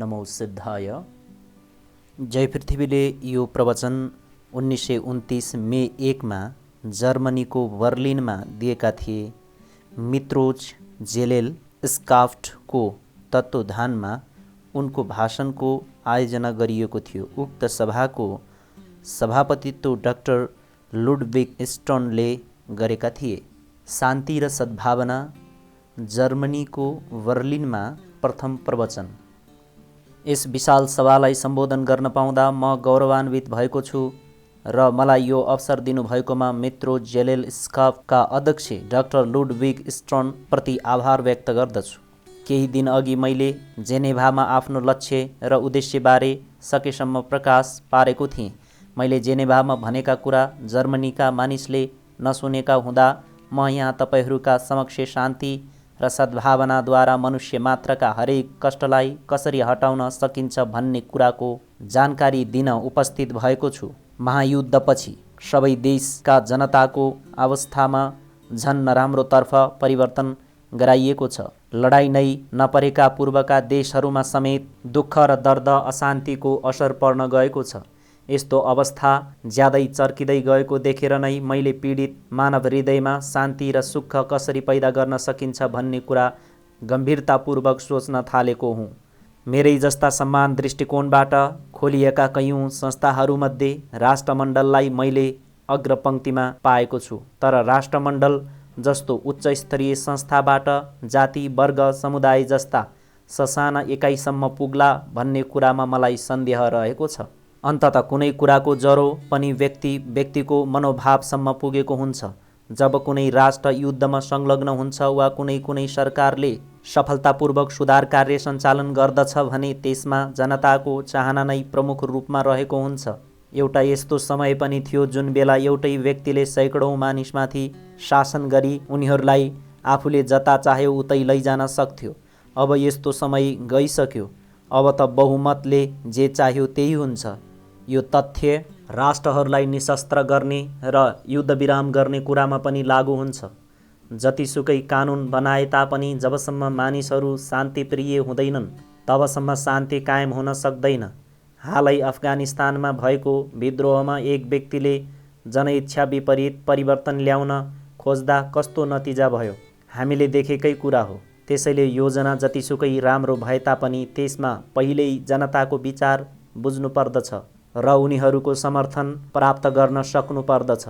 नमो सिद्धाय। जय पृथ्वीले यो प्रवचन 1929 मे 1 मा जर्मनीको बर्लिनमा दिएका थिए। मित्रोज जेलेल स्काफ्टको तत्त्वावधानमा उनको भाषणको आयोजना गरिएको थियो। उक्त सभाको सभापतित्व डाक्टर लुडविग स्टर्नले गरेका थिए। शान्ति र सद्भावना, जर्मनीको बर्लिनमा प्रथम प्रवचन। यस विशाल सभालाई सम्बोधन गर्न पाउँदा म गौरवान्वित भएको छु र मलाई यो अवसर दिनुभएकोमा मित्रो जेलेल स्काफ्टका अध्यक्ष डाक्टर लुडविग स्टर्न प्रति आभार व्यक्त गर्दछु। केही दिन अघि मैले जेनेभामा आफ्नो लक्ष्य र उद्देश्यबारे सकेसम्म प्रकाश पारेको थिएँ। मैले जेनेभामा भनेका कुरा जर्मनीका मानिसले नसुनेका हुँदा म यहाँ तपाईहरूका समक्ष शान्ति र सद्भावनाद्वारा मनुष्य मात्रका हरेक कष्टलाई कसरी हटाउन सकिन्छ भन्ने कुराको जानकारी दिन उपस्थित भएको छु। महायुद्धपछि सबै देशका जनताको अवस्थामा झन् नराम्रोतर्फ परिवर्तन गराइएको छ। लडाई नै नपरेका पूर्वका देशहरूमा समेत दुःख र दर्द अशान्तिको असर पर्न गएको छ। यस्तो अवस्था ज्यादै चर्किँदै गएको देखेर नै मैले पीडित मानव हृदयमा शान्ति र सुख कसरी पैदा गर्न सकिन्छ भन्ने कुरा गम्भीरतापूर्वक सोच्न थालेको हुँ। मेरै जस्ता समान दृष्टिकोणबाट खोलिएका कैयौँ संस्थाहरूमध्ये राष्ट्रमण्डललाई मैले अग्रपङ्क्तिमा पाएको छु। तर राष्ट्रमण्डल जस्तो उच्च स्तरीय संस्थाबाट जाति, वर्ग, समुदाय जस्ता ससाना एकाइसम्म पुग्ला भन्ने कुरामा मलाई सन्देह रहेको छ। अन्ततः कुनै कुराको जरो पनि व्यक्तिको मनोभावसम्म पुगेको हुन्छ। जब कुनै राष्ट्र युद्धमा संलग्न हुन्छ वा कुनै सरकारले सफलतापूर्वक सुधार कार्य सञ्चालन गर्दछ भने त्यसमा जनताको चाहना नै प्रमुख रूपमा रहेको हुन्छ। एउटा यस्तो समय पनि थियो जुन बेला एउटै व्यक्तिले सैकडौँ मानिसमाथि शासन गरी उनीहरूलाई आफूले जता चाह्यो उतै लैजान सक्थ्यो। अब यस्तो समय गइसक्यो। अब त बहुमतले जे चाह्यो त्यही हुन्छ। यो तथ्य राष्ट्रहरूलाई निशस्त्र गर्ने र युद्धविराम गर्ने कुरामा पनि लागू हुन्छ। जतिसुकै कानुन बनाए तापनि जबसम्म मानिसहरू शान्तिप्रिय हुँदैनन् तबसम्म शान्ति कायम हुन सक्दैन। हालै अफगानिस्तानमा भएको विद्रोहमा एक व्यक्तिले जनइच्छा विपरीत परिवर्तन ल्याउन खोज्दा कस्तो नतिजा भयो हामीले देखेकै कुरा हो। त्यसैले योजना जतिसुकै राम्रो भए तापनि त्यसमा पहिल्यै जनताको विचार बुझ्नु पर्दछ र उनीहरूको समर्थन प्राप्त गर्न सक्नु पर्दछ।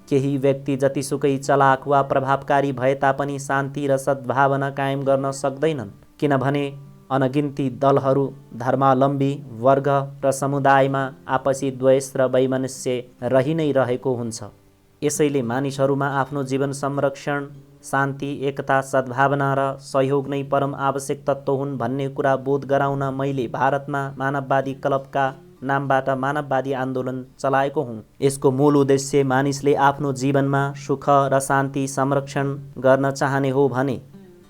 केही व्यक्ति जतिसुकै चलाक वा प्रभावकारी भए तापनि शान्ति र सद्भावना कायम गर्न सक्दैनन्, किनभने अनगिन्ती दलहरू धर्मावलम्बी वर्ग र समुदायमा आपसी द्वेष र वैमनस्य रहि नै रहेको हुन्छ। यसैले मानिसहरूमा आफ्नो जीवन संरक्षण, शान्ति, एकता, सद्भावना र सहयोग नै परम आवश्यक तत्त्व हुन् भन्ने कुरा बोध गराउन मैले भारतमा मानववादी क्लबका नामबाट मानववादी आन्दोलन चलाएको हुँ। यसको मूल उद्देश्य मानिसले आफ्नो जीवनमा सुख र शान्ति संरक्षण गर्न चाहने हो भने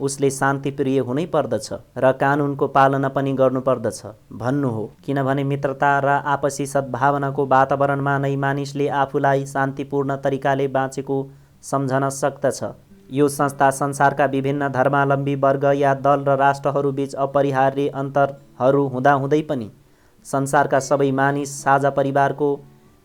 उसले शान्तिप्रिय हुनै पर्दछ र कानुनको पालना पनि गर्नुपर्दछ भन्नु हो। किनभने मित्रता र आपसी सद्भावनाको वातावरणमा नै मानिसले आफूलाई शान्तिपूर्ण तरिकाले बाँचेको सम्झन सक्दछ। यो संस्था संसारका विभिन्न धर्मावलम्बी वर्ग या दल र राष्ट्रहरूबीच अपरिहार्य अन्तरहरू हुँदाहुँदै पनि संसारका सबै मानिस साझा परिवारको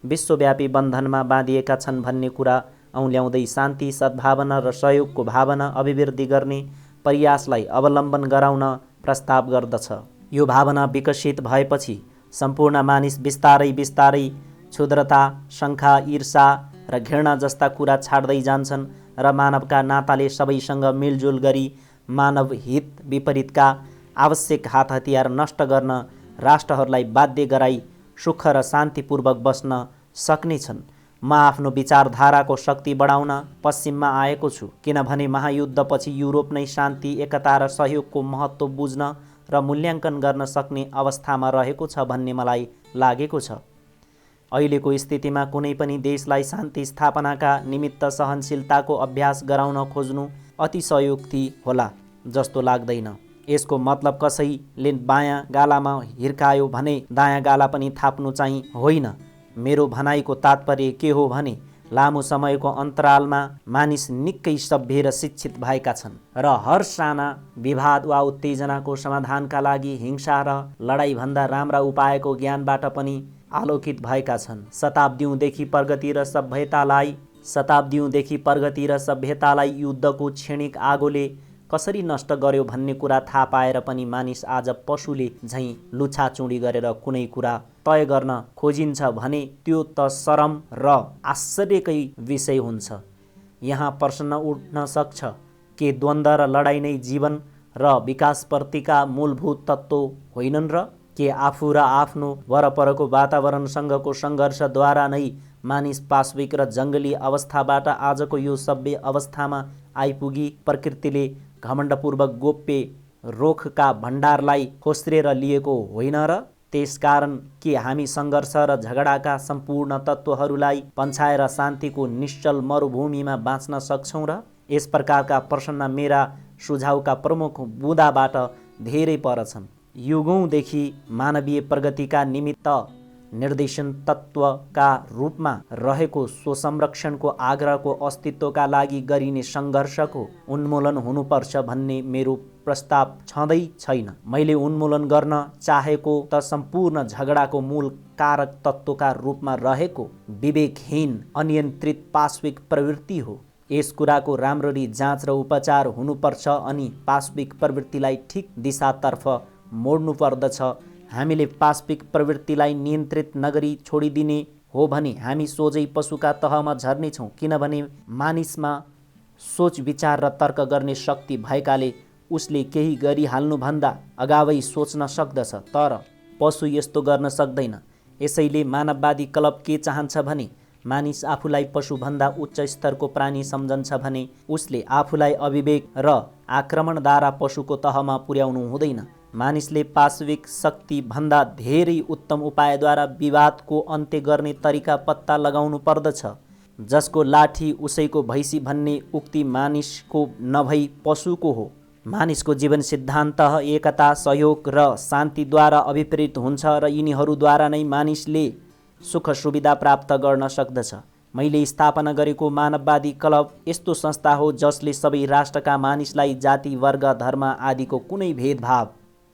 विश्वव्यापी बन्धनमा बाँधिएका छन् भन्ने कुरा औल्याउँदै शान्ति, सद्भावना र सहयोगको भावना अभिवृद्धि गर्ने प्रयासलाई अवलम्बन गराउन प्रस्ताव गर्दछ। यो भावना विकसित भएपछि सम्पूर्ण मानिस बिस्तारै क्षुद्रता, शङ्का, ईर्षा र घृणा जस्ता कुरा छाड्दै जान्छन् र मानवका नाताले सबैसँग मिलजुल गरी मानव हित विपरीतका आवश्यक हात हतियार नष्ट गर्न राष्ट्रहरूलाई बाध्य गराई सुख र शान्तिपूर्वक बस्न सक्नेछन्। म आफ्नो विचारधाराको शक्ति बढाउन पश्चिममा आएको छु, किनभने महायुद्धपछि युरोप नै शान्ति, एकता र सहयोगको महत्त्व बुझ्न र मूल्याङ्कन गर्न सक्ने अवस्थामा रहेको छ भन्ने मलाई लागेको छ। अहिलेको स्थितिमा कुनै पनि देशलाई शान्ति स्थापनाका निमित्त सहनशीलताको अभ्यास गराउन खोज्नु अतिशयोक्ति होला जस्तो लाग्दैन। यसको मतलब कसैले बायाँ गालामा हिर्कायो भने दायाँ गाला पनि थाप्नु चाहिँ होइन। मेरो भनाइको तात्पर्य के हो भने लामो समयको अन्तरालमा मानिस निकै सभ्य र शिक्षित भएका छन् र हर साना विवाद वा उत्तेजनाको समाधानका लागि हिंसा र लडाइँभन्दा राम्रा उपायको ज्ञानबाट पनि आलोकित भएका छन्। शताब्दीदेखि प्रगति र सभ्यतालाई युद्धको क्षणिक आगोले कसरी नष्ट गर्यो भन्ने कुरा थाहा पाएर पनि मानिस आज पशुले झैँ लुछाचुँडी गरेर कुनै कुरा तय गर्न खोजिन्छ भने त्यो त शरम र आश्चर्यकै विषय हुन्छ। यहाँ प्रश्न उठ्न सक्छ के द्वन्द्व र लडाइँ नै जीवन र विकासप्रतिका मूलभूत तत्त्व होइनन् र के आफू र आफ्नो वरपरको वातावरणसँगको सङ्घर्षद्वारा नै मानिस पाशविक र जङ्गली अवस्थाबाट आजको यो सभ्य अवस्थामा आइपुगी प्रकृतिले घमण्डपूर्वक गोप्य रोखका भण्डारलाई खोस्रेर लिएको होइन र? त्यसकारण के हामी सङ्घर्ष र झगडाका सम्पूर्ण तत्त्वहरूलाई पन्छाएर शान्तिको निश्चल मरुभूमिमा बाँच्न सक्छौँ र? यस प्रकारका प्रश्न मेरा सुझावका प्रमुख बुँदाबाट धेरै पर छन्। युगौँदेखि मानवीय प्रगतिका निमित्त निर्देशन तत्त्वका रूपमा रहेको स्वसंरक्षणको आग्रहको अस्तित्वका लागि गरिने सङ्घर्षको उन्मूलन हुनुपर्छ भन्ने मेरो प्रस्ताव छँदै छैन। मैले उन्मूलन गर्न चाहेको त सम्पूर्ण झगडाको मूल कारक तत्त्वका रूपमा रहेको विवेकहीन अनियन्त्रित पाशविक प्रवृत्ति हो। यस कुराको राम्ररी जाँच र उपचार हुनुपर्छ अनि पाशविक प्रवृत्तिलाई ठिक दिशातर्फ मोड्नु पर्दछ। हामीले पाशविक प्रवृत्तिलाई नियन्त्रित नगरी छोडिदिने हो भने हामी सोझै पशुका तहमा झर्नेछौँ, किनभने मानिसमा सोच विचार र तर्क गर्ने शक्ति भएकाले उसले केही गरिहाल्नुभन्दा अगावै सोच्न सक्दछ, तर पशु यस्तो गर्न सक्दैन। यसैले मानववादी क्लब के चाहन्छ भने मानिस आफूलाई पशुभन्दा उच्च स्तरको प्राणी सम्झन्छ भने उसले आफूलाई अविवेक र आक्रमणद्वारा पशुको तहमा पुर्याउनु हुँदैन। मानिसले पाशविक शक्ति भन्दा धेरै उत्तम उपायद्वारा विवादको अन्त्य गर्ने तरिका पत्ता लगाउनु पर्दछ। जसको लाठी उसैको भैँसी भन्ने उक्ति मानिसको नभई पशुको हो। मानिसको जीवन सिद्धान्त एकता, सहयोग र शान्तिद्वारा अभिप्रेरित हुन्छ र यिनीहरूद्वारा नै मानिसले सुख सुविधा प्राप्त गर्न सक्दछ। मैले स्थापना गरेको मानववादी क्लब यस्तो संस्था हो जसले सबै राष्ट्रका मानिसलाई जाति, वर्ग, धर्म आदिको कुनै भेदभाव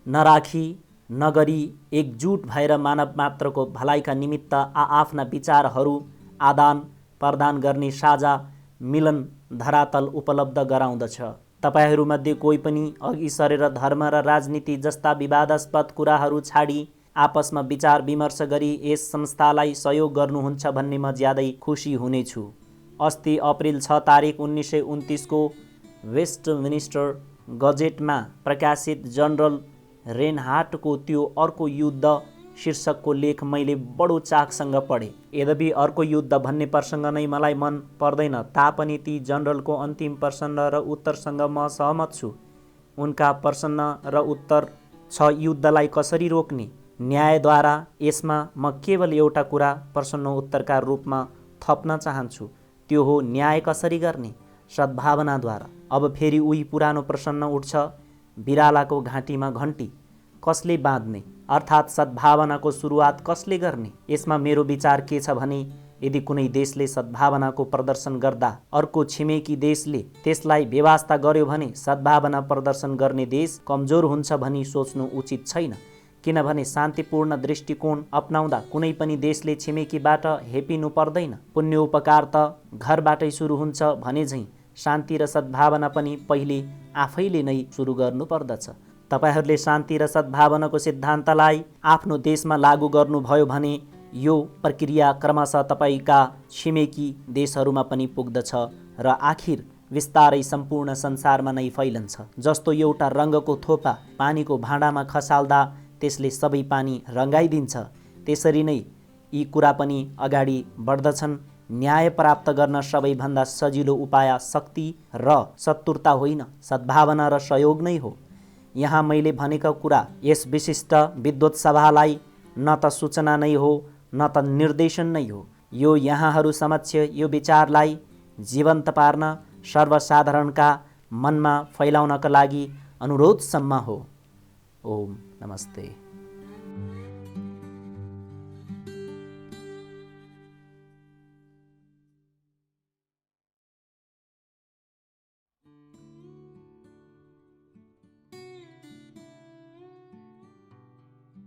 नराखी नगरी एकजुट भएर मानव मात्रको भलाइका निमित्त आफ्ना विचारहरू आदान प्रदान गर्ने साझा मिलन धरातल उपलब्ध गराउँदछ। तपाईहरूमध्ये कोही पनि अघि सरेर धर्म र राजनीति जस्ता विवादास्पद कुराहरू छाडी आपसमा विचार विमर्श गरी यस संस्थालाई सहयोग गर्नुहुन्छ भन्ने म ज्यादै खुसी हुनेछु। अस्ति अप्रिल 6 तारिक 1929 को वेस्टमिनिस्टर गजेटमा प्रकाशित जनरल रेनहार्टको त्यो अर्को युद्ध शीर्षकको लेख मैले बडो चाखसँग पढेँ। यद्यपि अर्को युद्ध भन्ने प्रसङ्ग नै मलाई मन पर्दैन तापनि ती जनरलको अन्तिम प्रश्न र उत्तरसँग म सहमत छु। उनका प्रश्न र उत्तर छ युद्धलाई कसरी रोक्ने। न्यायद्वारा यसमा म केवल एउटा कुरा प्रश्न उत्तरका रूपमा थप्न चाहन्छु, त्यो हो न्याय कसरी गर्ने। सद्भावनाद्वारा। अब फेरि उही पुरानो प्रश्न उठ्छ, बिरालाको घाँटीमा घन्टी कसले बाँध्ने, अर्थात् सद्भावनाको सुरुवात कसले गर्ने। यसमा मेरो विचार के छ भने यदि कुनै देशले सद्भावनाको प्रदर्शन गर्दा अर्को छिमेकी देशले त्यसलाई बेवास्ता गर्यो भने सद्भावना प्रदर्शन गर्ने देश कमजोर हुन्छ भनी सोच्नु उचित छैन। किनभने शान्तिपूर्ण दृष्टिकोण अपनाउँदा कुनै पनि देशले छिमेकीबाट हेपिनु पर्दैन। पुण्योपकार त घरबाटै सुरु हुन्छ भने झैँ शान्ति र सद्भावना पनि पहिले आफैले नै सुरु गर्नु पर्दछ। तपाईहरूले शान्ति र सद्भावनाको सिद्धान्तलाई आफ्नो देशमा लागू गर्नुभयो भने यो प्रक्रिया क्रमशः तपाईँका छिमेकी देशहरूमा पनि पुग्दछ र आखिर विस्तारै सम्पूर्ण संसारमा नै फैलन्छ। जस्तो एउटा रङ्गको थोपा पानीको भाँडामा खसाल्दा त्यसले सबै पानी रङ्गाइदिन्छ, त्यसरी नै यी कुरा पनि अगाडि बढ्दछन्। न्याय प्राप्त गर्न सबैभन्दा सजिलो उपाय शक्ति र शत्रुता होइन, सद्भावना र सहयोग नै हो। यहाँ मैले भनेको कुरा यस विशिष्ट विद्वत सभालाई न त सूचना नै हो न त निर्देशन नै हो। यो यहाँहरू समक्ष यो विचारलाई जीवन्त पार्न सर्वसाधारणका मनमा फैलाउनका लागि अनुरोधसम्म हो। ओम नमस्ते।